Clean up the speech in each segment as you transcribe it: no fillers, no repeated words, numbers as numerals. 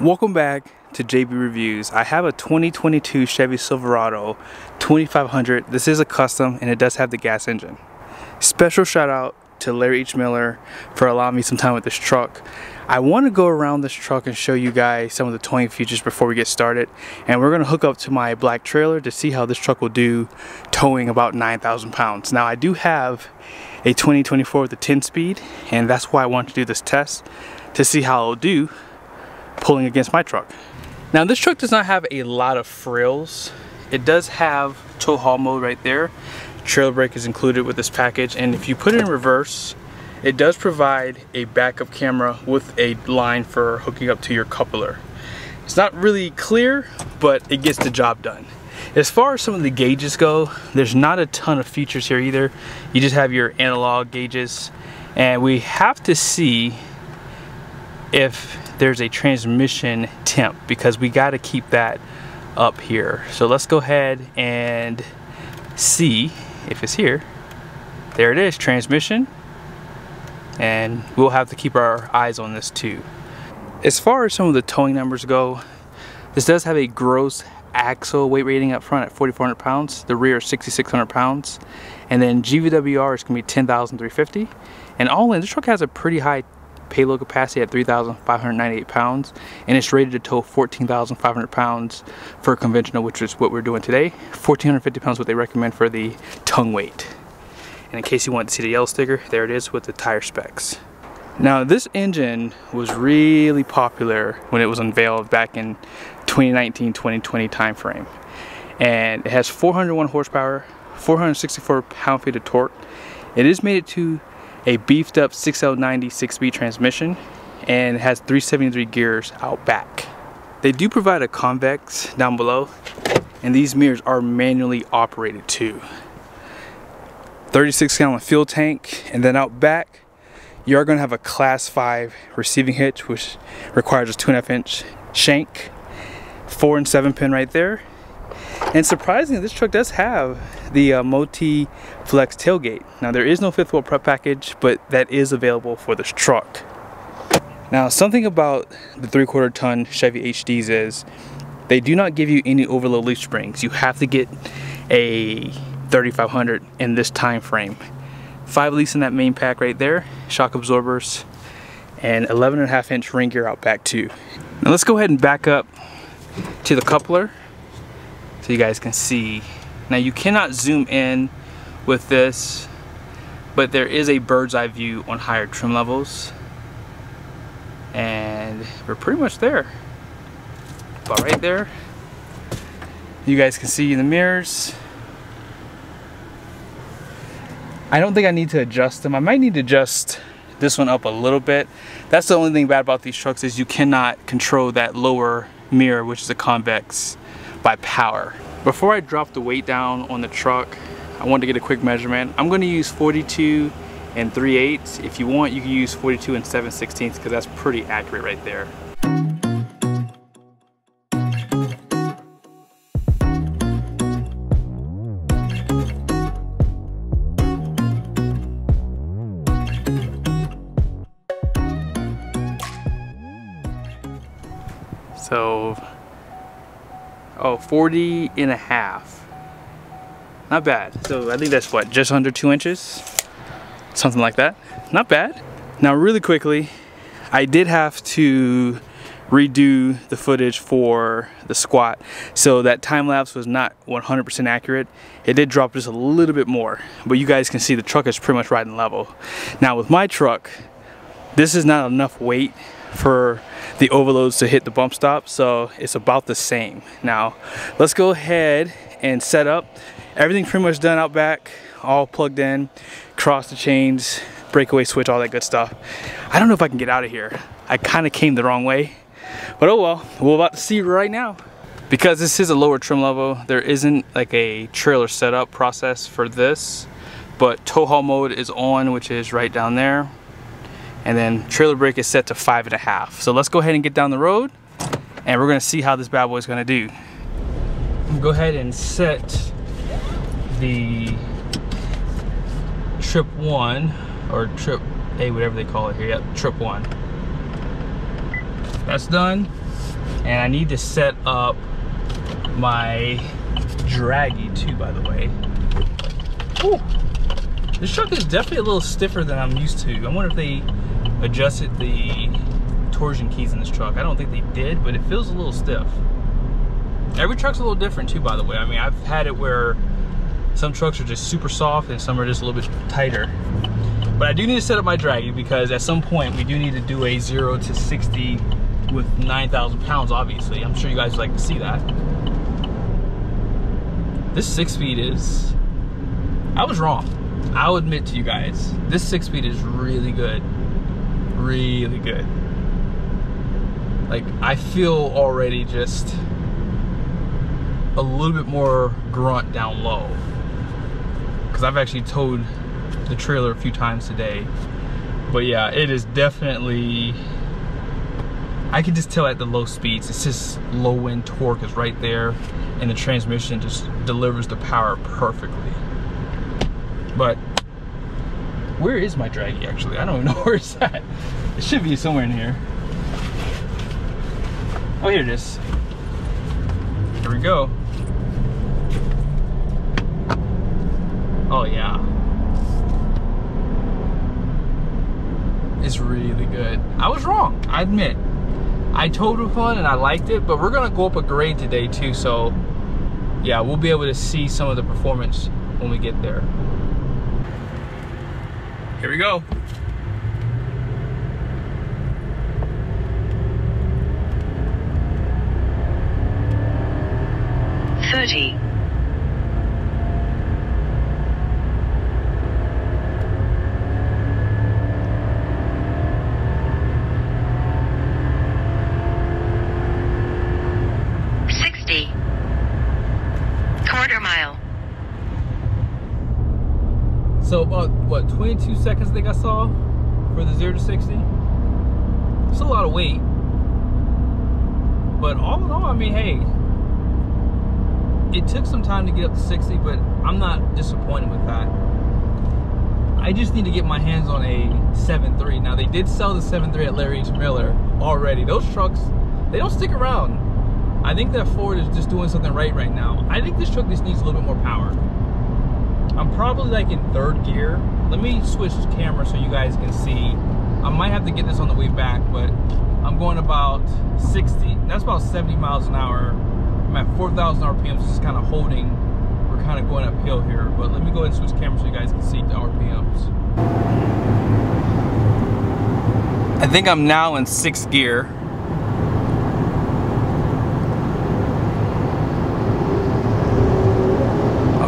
Welcome back to JB Reviews. I have a 2022 Chevy Silverado 2500. This is a custom and it does have the gas engine. Special shout out to Larry H. Miller for allowing me some time with this truck. I want to go around this truck and show you guys some of the towing features before we get started, and we're going to hook up to my black trailer to see how this truck will do towing about 9,000 pounds. Now I do have a 2024 with a 10-speed, and that's why I want to do this test to see how it'll do pulling against my truck. Now this truck does not have a lot of frills. It does have tow haul mode right there. Trailer brake is included with this package, and if you put it in reverse, it does provide a backup camera with a line for hooking up to your coupler. It's not really clear, but it gets the job done. As far as some of the gauges go, there's not a ton of features here either. You just have your analog gauges, and we have to see if there's a transmission temp because we got to keep that up here. So let's go ahead and see if it's here. There it is, transmission, and we'll have to keep our eyes on this too. As far as some of the towing numbers go, this does have a gross axle weight rating up front at 4,400 pounds, the rear is 6,600 pounds, and then GVWR is going to be 10,350, and all in, this truck has a pretty high payload capacity at 3,598 pounds, and it's rated to tow 14,500 pounds for conventional, which is what we're doing today. 1,450 pounds what they recommend for the tongue weight. And in case you want to see the yellow sticker, there it is with the tire specs. Now this engine was really popular when it was unveiled back in 2019-2020 time frame, and it has 401 horsepower, 464 pound-feet of torque. It is mated to a beefed up 6L90 6-speed transmission, and it has 373 gears out back. They do provide a convex down below, and these mirrors are manually operated too. 36-gallon fuel tank, and then out back you are going to have a class 5 receiving hitch, which requires a 2.5-inch shank, 4 and 7 pin right there. And surprisingly, this truck does have the multi-flex tailgate. Now there is no 5th wheel prep package, but that is available for this truck. Now something about the 3/4 ton Chevy HDs is they do not give you any overload leaf springs. You have to get a 3500 in this time frame. 5 leaves in that main pack right there, shock absorbers, and 11.5-inch ring gear out back too. Now let's go ahead and back up to the coupler so you guys can see. Now you cannot zoom in with this, but there is a bird's eye view on higher trim levels, and we're pretty much there. About right there. You guys can see in the mirrors. I don't think I need to adjust them. I might need to adjust this one up a little bit. That's the only thing bad about these trucks is you cannot control that lower mirror, which is a convex, by power. Before I drop the weight down on the truck, I want to get a quick measurement. I'm going to use 42 and 3/8. If you want, you can use 42 and 7/16 because that's pretty accurate right there. So, 40 and a half. Not bad. So I think that's what, just under 2 inches? Something like that. Not bad. Now really quickly, I did have to redo the footage for the squat. So that time lapse was not 100% accurate. It did drop just a little bit more. But you guys can see the truck is pretty much riding level. Now with my truck, this is not enough weight for the overloads to hit the bump stop, so it's about the same. Now let's go ahead and set up. Everything's pretty much done out back, all plugged in, cross the chains, breakaway switch, all that good stuff. I don't know if I can get out of here. I kind of came the wrong way, but oh well, we're about to see right now. Because this is a lower trim level, there isn't like a trailer setup process for this, but tow haul mode is on, which is right down there. And then trailer brake is set to 5.5. So let's go ahead and get down the road, and we're gonna see how this bad boy is gonna do. Go ahead and set the trip 1 or trip A, whatever they call it here. Yep, trip 1. That's done. And I need to set up my draggy too, by the way. Ooh. This truck is definitely a little stiffer than I'm used to. I wonder if they adjusted the torsion keys in this truck. I don't think they did, but it feels a little stiff. Every truck's a little different too, by the way. I mean, I've had it where some trucks are just super soft and some are just a little bit tighter. But I do need to set up my draggy because at some point we do need to do a 0 to 60 with 9,000 pounds, obviously. I'm sure you guys would like to see that. This 6-speed is, I was wrong. I'll admit to you guys, this 6-speed is really good. Really good. Like, I feel already just a little bit more grunt down low. Because I've actually towed the trailer a few times today. But yeah, it is definitely, I can just tell at the low speeds, it's just low end torque is right there, and the transmission just delivers the power perfectly. But where is my draggy actually? I don't even know where it's at. It should be somewhere in here. Oh, here it is. Here we go. Oh yeah. It's really good. I was wrong, I admit. I towed with one and I liked it, but we're gonna go up a grade today too, so yeah, we'll be able to see some of the performance when we get there. Here we go. $30. Quarter mile. So about what, 22 seconds I think I saw for the 0 to 60. It's a lot of weight, but all in all, I mean, hey, it took some time to get up to 60, but I'm not disappointed with that. I just need to get my hands on a 7.3. Now they did sell the 7.3 at Larry H. Miller already. Those trucks, they don't stick around. I think that Ford is just doing something right now. I think this truck just needs a little bit more power. I'm probably like in 3rd gear. Let me switch camera so you guys can see. I might have to get this on the way back, but I'm going about 60. That's about 70 miles an hour. I'm at 4,000 RPMs, just kind of holding. We're kind of going uphill here, but let me go ahead and switch camera so you guys can see the RPMs. I think I'm now in 6th gear.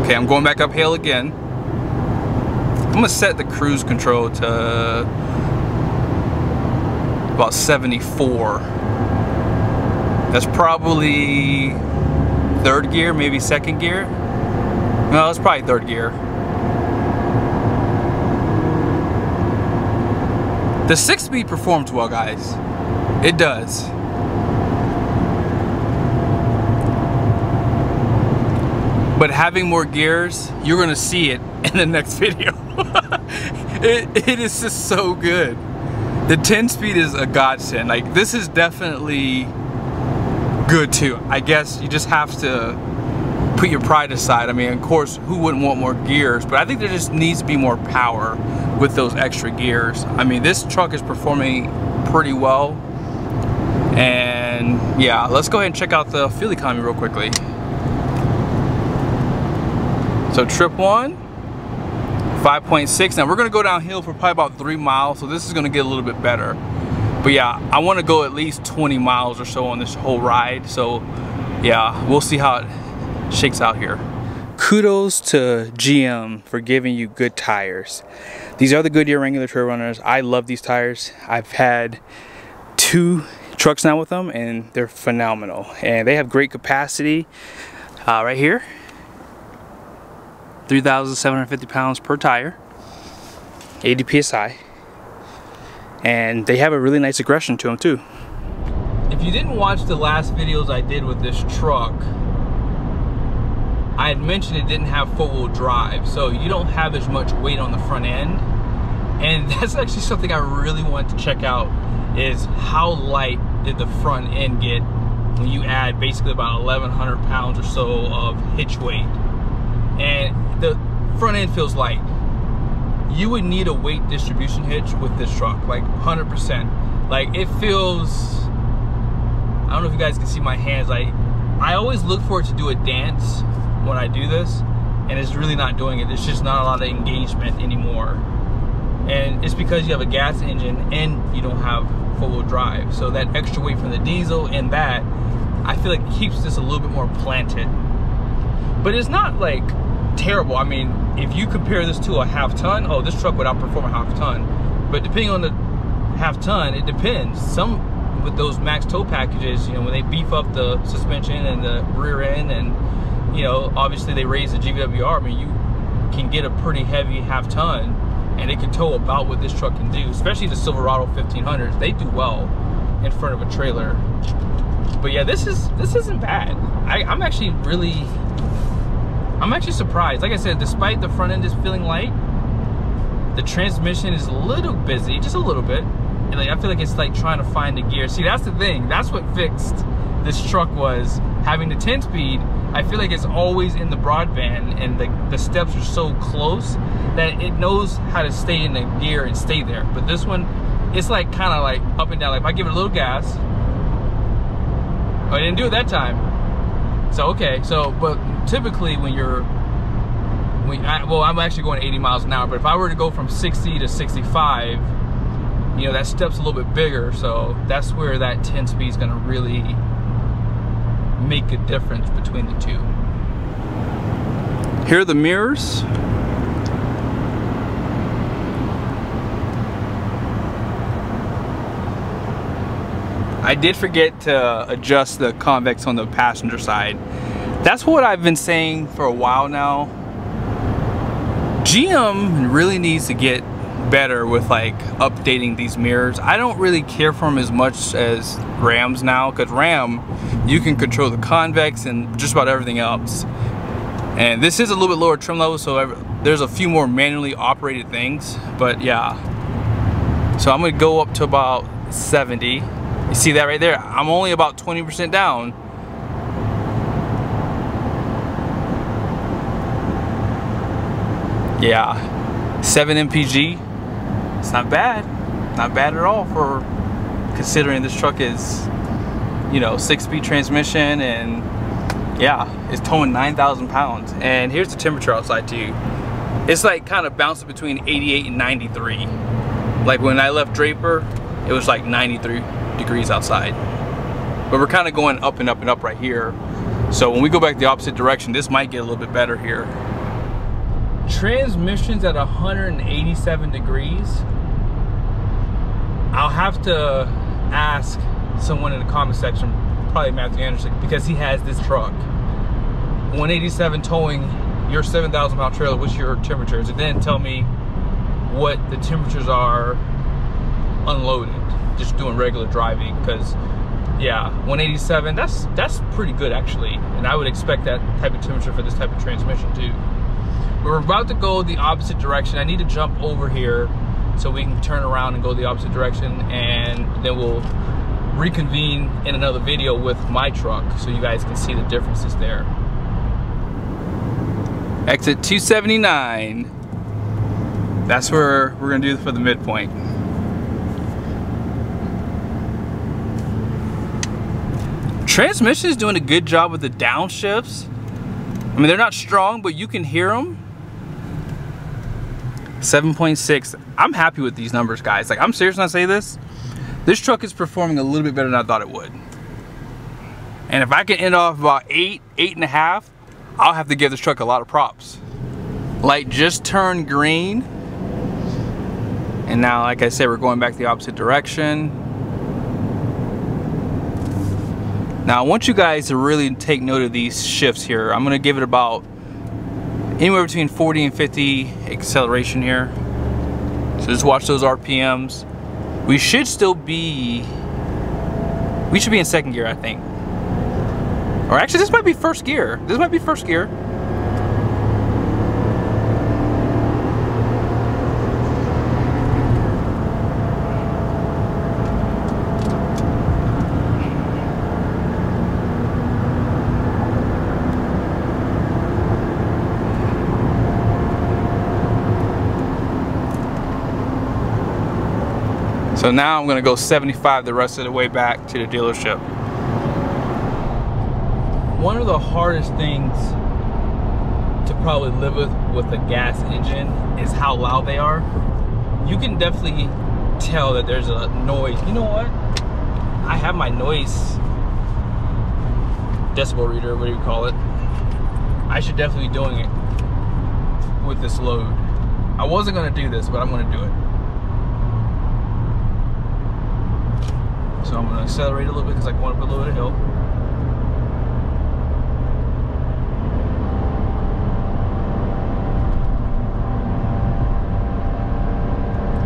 Okay, I'm going back uphill again. I'm gonna set the cruise control to about 74. That's probably 3rd gear, maybe 2nd gear. No, it's probably 3rd gear. The 6-speed performs well, guys. It does. But having more gears, you're gonna see it in the next video. it is just so good. The 10-speed is a godsend. Like, this is definitely good too. I guess you just have to put your pride aside. I mean, of course, who wouldn't want more gears? But I think there just needs to be more power with those extra gears. I mean, this truck is performing pretty well. And yeah, let's go ahead and check out the fuel economy real quickly. So trip 1, 5.6. Now we're gonna go downhill for probably about 3 miles, so this is gonna get a little bit better. But yeah, I wanna go at least 20 miles or so on this whole ride. So yeah, we'll see how it shakes out here. Kudos to GM for giving you good tires. These are the Goodyear Wrangler Trail Runners. I love these tires. I've had 2 trucks now with them and they're phenomenal. And they have great capacity right here. 3,750 pounds per tire, 80 psi, and they have a really nice aggression to them too. If you didn't watch the last videos I did with this truck, I had mentioned it didn't have 4-wheel drive, so you don't have as much weight on the front end, and that's actually something I really want to check out, is how light did the front end get when you add basically about 1,100 pounds or so of hitch weight. And the front end feels light. You would need a weight distribution hitch with this truck, like 100%. Like it feels, I don't know if you guys can see my hands, like I always look for it to do a dance when I do this, and it's really not doing it. There's just not a lot of engagement anymore. And it's because you have a gas engine and you don't have four-wheel drive. So that extra weight from the diesel and that, I feel like it keeps this a little bit more planted. But it's not like terrible. I mean, if you compare this to a half-ton, oh, this truck would outperform a half-ton. But depending on the half-ton, it depends. Some with those max tow packages, you know, when they beef up the suspension and the rear end, and you know, obviously they raise the GVWR, I mean, you can get a pretty heavy half-ton, and it can tow about what this truck can do. Especially the Silverado 1500s, they do well in front of a trailer. But yeah, this isn't bad. I'm actually surprised. Like I said, despite the front end is feeling light, the transmission is a little busy, just a little bit. And like, I feel like it's like trying to find the gear. See, that's the thing. That's what fixed this truck, was having the 10-speed. I feel like it's always in the broadband, and the steps are so close that it knows how to stay in the gear and stay there. But this one, it's like kind of like up and down. Like if I give it a little gas, oh, I didn't do it that time. So okay, so but typically when you're, well, I'm actually going 80 miles an hour. But if I were to go from 60 to 65, you know, that step's a little bit bigger. So that's where that 10-speed is going to really make a difference between the two. Here are the mirrors. I did forget to adjust the convex on the passenger side. That's what I've been saying for a while now. GM really needs to get better with like updating these mirrors. I don't really care for them as much as Rams now, because Ram, you can control the convex and just about everything else. And this is a little bit lower trim level, so there's a few more manually operated things. But yeah, so I'm gonna go up to about 70. You see that right there? I'm only about 20% down. Yeah, 7 MPG. It's not bad. Not bad at all, for considering this truck is, you know, 6-speed transmission, and yeah, it's towing 9,000 pounds. And here's the temperature outside too. It's like kind of bouncing between 88 and 93. Like when I left Draper, it was like 93 degrees outside. But we're kind of going up and up and up right here. So when we go back the opposite direction, this might get a little bit better here. Transmissions at 187 degrees. I'll have to ask someone in the comment section, probably Matthew Anderson, because he has this truck. 187 towing your 7,000 pound trailer, what's your temperatures? And then tell me what the temperatures are unloaded, just doing regular driving. Because yeah, 187, that's pretty good actually. And I would expect that type of temperature for this type of transmission too. We're about to go the opposite direction. I need to jump over here so we can turn around and go the opposite direction, and then we'll reconvene in another video with my truck so you guys can see the differences there. Exit 279. That's where we're gonna do for the midpoint. Transmission is doing a good job with the downshifts. I mean, they're not strong, but you can hear them. 7.6. I'm happy with these numbers, guys. Like, I'm serious when I say this. This truck is performing a little bit better than I thought it would. And if I can end off about 8, 8.5, I'll have to give this truck a lot of props. Light just turned green. And now, like I said, we're going back the opposite direction. Now, I want you guys to really take note of these shifts here. I'm gonna give it about anywhere between 40 and 50 acceleration here. So just watch those RPMs. We should be in second gear, I think. Or actually, this might be first gear. This might be first gear. So now I'm gonna go 75 the rest of the way back to the dealership. One of the hardest things to probably live with a gas engine is how loud they are. You can definitely tell that there's a noise. You know what? I have my noise decibel reader, what do you call it? I should definitely be doing it with this load. I wasn't gonna do this, but I'm gonna do it. So I'm gonna accelerate a little bit because I want up a little bit of hill.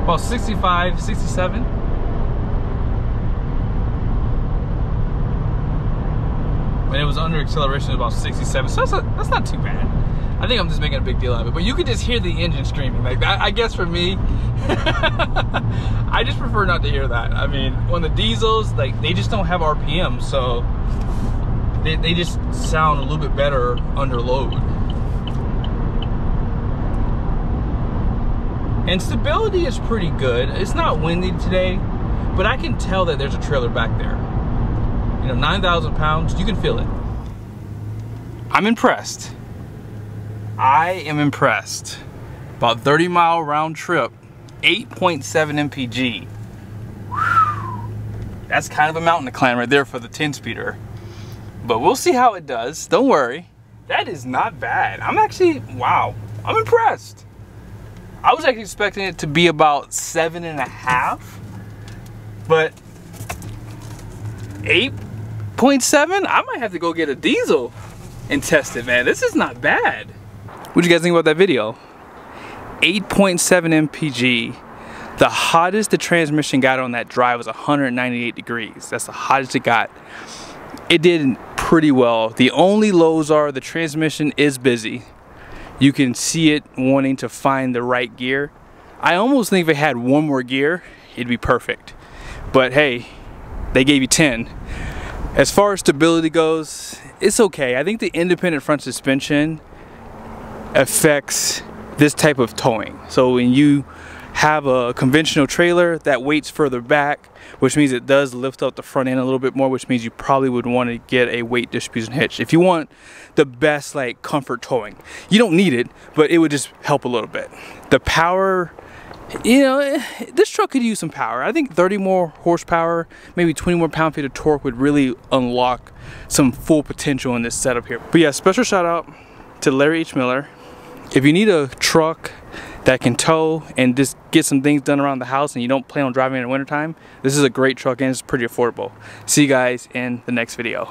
About 65, 67. When it was under acceleration, it was about 67. So that's not too bad. I think I'm just making a big deal out of it. But you could just hear the engine screaming. Like that, I guess for me, I just prefer not to hear that. I mean, when the diesels, like they just don't have RPM, so they just sound a little bit better under load. And stability is pretty good. It's not windy today, but I can tell that there's a trailer back there. You know, 9,000 pounds, you can feel it. I'm impressed. I am impressed. About 30-mile round trip, 8.7 MPG. Whew. That's kind of a mountain to climb right there for the 10-speeder. But we'll see how it does. Don't worry. That is not bad. I'm actually, wow, I'm impressed. I was actually expecting it to be about 7.5, but 8.7, I might have to go get a diesel and test it, man. This is not bad. What'd you guys think about that video? 8.7 MPG. The hottest the transmission got on that drive was 198 degrees. That's the hottest it got. It did pretty well. The only lows are the transmission is busy. You can see it wanting to find the right gear. I almost think if it had one more gear, it'd be perfect. But hey, they gave you 10. As far as stability goes, it's okay. I think the independent front suspension affects this type of towing. So when you have a conventional trailer that weights further back, which means it does lift up the front end a little bit more, which means you probably would want to get a weight distribution hitch if you want the best like comfort towing. You don't need it, but it would just help a little bit. The power, you know, this truck could use some power. I think 30 more horsepower, maybe 20 more pound-feet of torque would really unlock some full potential in this setup here. But yeah, special shout out to Larry H. Miller. If you need a truck that can tow and just get some things done around the house and you don't plan on driving in the wintertime, this is a great truck and it's pretty affordable. See you guys in the next video.